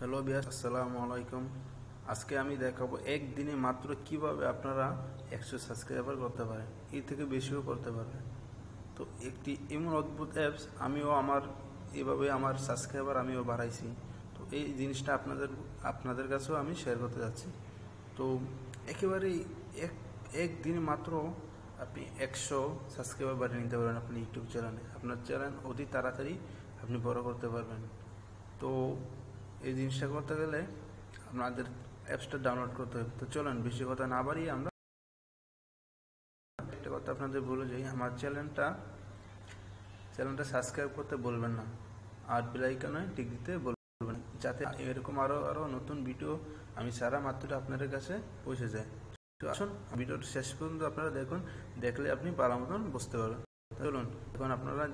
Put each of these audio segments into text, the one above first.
Hello বিয়াস, আসসালামু আলাইকুম। আজকে আমি দেখাবো একদিনে মাত্র কিভাবে আপনারা 100 সাবস্ক্রাইবার করতে পারেন, এর থেকে বেশিও করতে পারবেন। তো একটি এমন অদ্ভুত অ্যাপস, আমিও এভাবে আমার সাবস্ক্রাইবার আমিও বাড়াইছি। তো এই জিনিসটা আপনাদের কাছেও আমি শেয়ার করতে যাচ্ছি। তো একেবারেই একদিনে মাত্র আপনি 100 সাবস্ক্রাইবার বাড়িয়ে নিতে পারবেন আপনার ইউটিউব চ্যানেলে। আপনার চ্যানেল অতি তাড়াতাড়ি আপনি বড় করতে পারবেন। তো এই জিনিসটা করতে গেলে আপনাদের অ্যাপসটা ডাউনলোড করতে হবে। তো চলুন বেশি কথা না বাড়িয়ে আমরা একটা কথা আপনাদের বলে যাই, আমার চ্যানেলটা সাবস্ক্রাইব করতে বলবেন না, আর বেল আইকনে টিক দিতে বলবেন, যাতে এরকম আরও নতুন ভিডিও আমি সারা মাত্র আপনাদের কাছে পৌঁছে যায়। তো আসুন ভিডিওটা শেষ পর্যন্ত আপনারা দেখলে আপনি ভালো মতন বুঝতে পারবেন। চলুন এখন আপনারা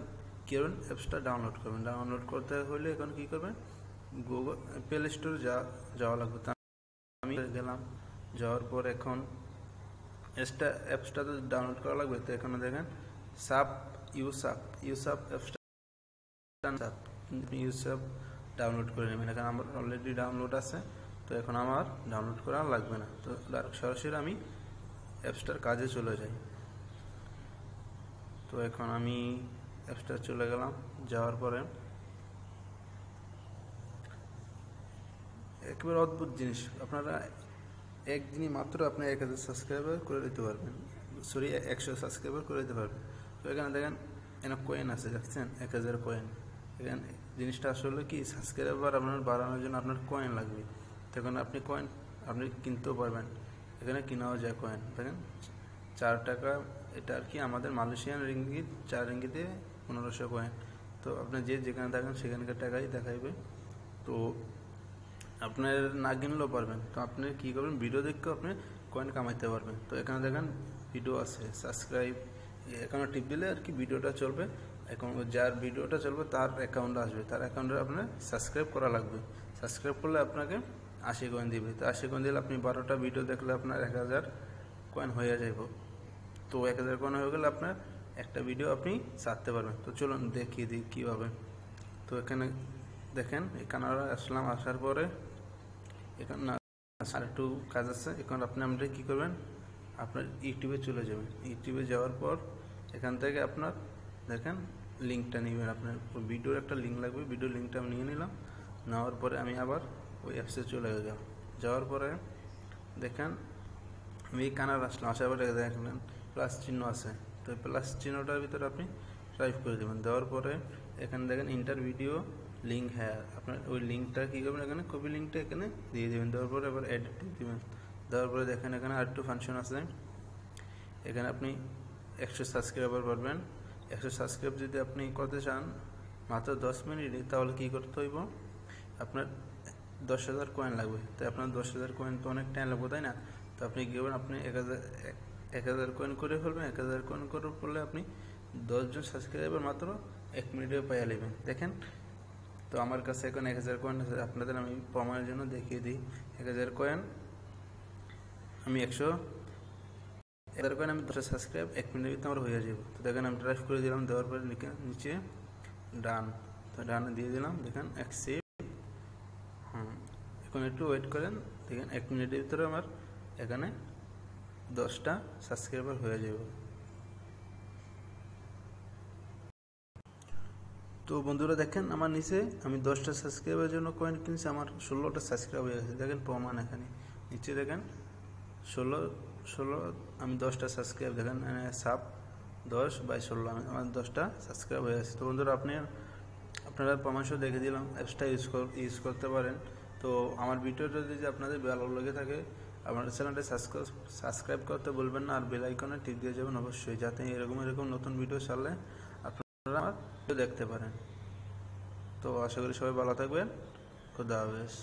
কিরকম অ্যাপসটা ডাউনলোড করবেন। ডাউনলোড করতে হলে এখন কী করবেন, গুগল প্লে স্টোরে যাওয়া লাগবে। তা আমি গেলাম, যাওয়ার পর এখন অ্যাপসটা তো ডাউনলোড করা লাগবে। তো এখানে দেখেন ইউসাপ অ্যাপসটা ইউসাপ ডাউনলোড করে নেবেন। এখানে আমার অলরেডি ডাউনলোড আছে, তো এখন আমার ডাউনলোড করা লাগবে না। তো সরাসরি আমি অ্যাপসটার কাজে চলে যাই। তো এখন আমি অ্যাপসটা চলে গেলাম, যাওয়ার পরে একেবারে অদ্ভুত জিনিস, আপনারা একদিনই মাত্র আপনি 1000 সাবস্ক্রাইবার করে দিতে পারবেন, 100 সাবস্ক্রাইবার করে দিতে পারবেন। তো এখানে দেখেন এখানে কয়েন আছে, দেখছেন 1000 কয়েন। এখানে জিনিসটা আসলে কি, সাবস্ক্রাইবার আপনার বাড়ানোর জন্য আপনার কয়েন লাগবে। তখন আপনি কিনতেও পারবেন, এখানে কেনাও যায় কয়েন। দেখেন 4 টাকা, এটা আর কি আমাদের মালয়েশিয়ান রিঙ্গিত, 4 রিঙ্গিতে 1500 কয়েন। তো আপনি যেখানে থাকেন সেখানকার টাকাই দেখাইবে। তো আপনার না কিনলেও পারবেন। তো আপনি কী করবেন, ভিডিও দেখে আপনি কয়েন কামাইতে পারবেন। তো এখানে দেখেন ভিডিও আছে, সাবস্ক্রাইব, এখানে টিপ দিলে আর কি ভিডিওটা চলবে। এখন যার ভিডিওটা চলবে তার অ্যাকাউন্টে আসবে, তার অ্যাকাউন্টে আপনার সাবস্ক্রাইব করা লাগবে। সাবস্ক্রাইব করলে আপনাকে 80 কয়েন দিবে। তো 80 কয়েন দিলে আপনি 12টা ভিডিও দেখলে আপনার 1000 কয়েন হয়ে যাব। তো 1000 কয়েন হয়ে গেলে আপনার একটা ভিডিও আপনি ছাড়তে পারবেন। তো চলুন দেখিয়ে দিই কীভাবে। তো এখানে দেখেন, এখানে আসলাম, আসার পরে এখানে আর একটু কাজ আছে। এখন আমরা কী করবেন, আপনার ইউটিউবে চলে যাবেন। ইউটিউবে যাওয়ার পর এখান থেকে আপনার দেখেন লিঙ্কটা নেবেন। আপনার ভিডিওর একটা লিঙ্ক লাগবে, ভিডিও লিঙ্কটা আমি নিয়ে নিলাম। নেওয়ার পরে আমি আবার ওই অ্যাপসে চলে গেলাম। যাওয়ার পরে দেখেন আমি কানার আসলাম, আসার পরে দেখলেন প্লাস চিহ্ন আছে। তো প্লাস চিহ্নটার ভিতরে আপনি টাইপ করে দেবেন। দেওয়ার পরে এখানে দেখেন ইন্টার ভিডিও লিঙ্ক, হ্যাঁ আপনার ওই লিঙ্কটা কী করবেন, এখানে কপি লিঙ্কটা এখানে দিয়ে দেবেন। দেওয়ার পরে এবার এডিট দেবেন। দেওয়ার পরে দেখেন এখানে আরেকটু ফাংশন আছে। এখানে আপনি 100 সাবস্ক্রাইবার পারবেন। 100 সাবস্ক্রাইব যদি আপনি করতে চান মাত্র 10 মিনিটে, তাহলে কী করতে হইব, আপনার 10,000 কয়েন লাগবে। তাই আপনার 10,000 কয়েন তো অনেক টাইম লাগবে, তাই না? তো আপনি কী করবেন, আপনি 1000 কয়েন করে ফেলবেন। 1000 কয়েন করে ফেললে আপনি 10 জন সাবস্ক্রাইবার মাত্র 1 মিনিটে পাইয়া নেবেন। দেখেন, তো আমার কাছে এখন 1000 কয়েন আছে। আপনাদের আমি প্রমাণের জন্য দেখিয়ে দিই। 1000 কয়েন আমি 1000 কয়েন আমি 10 সাবস্ক্রাইব 1 মিনিটের ভিতরে আমার হয়ে যাবে। তো দেখেন আমি ড্রাইভ করে দিলাম, দেওয়ার পরে নিচে ডান, তো ডানে দিয়ে দিলাম। দেখেন অ্যাকসেপ্ট, এখন একটু ওয়েট করেন। দেখেন 1 মিনিটের ভিতরে আমার এখানে 10টা সাবস্ক্রাইবার হয়ে যাবে। তো বন্ধুরা দেখেন আমার নিচে আমি 10টা সাবস্ক্রাইবের জন্য কয়েন কিনছি, আমার 16টা সাবস্ক্রাইব হয়ে গেছে। দেখেন প্রমাণ এখানে নিচে দেখেন 16 আমি 10টা সাবস্ক্রাইব, দেখেন 7/10/16 আমার 10টা সাবস্ক্রাইব হয়ে গেছে। তো বন্ধুরা আপনারা প্রমাণ সহ দেখে দিলাম, অ্যাপসটা ইউজ করতে পারেন। তো আমার ভিডিওটা যদি আপনাদের ভালো লেগে থাকে, আমার চ্যানেলটা সাবস্ক্রাইব করতে বলবেন না, আর বেল আইকনে টিপ দিয়ে যাবেন অবশ্যই, যাতে এরকম নতুন ভিডিও ছাড়লে আপনারা আমার দেখতে পারেন। তো আশা করি সবাই ভালো থাকবেন। খুদা হাফেজ।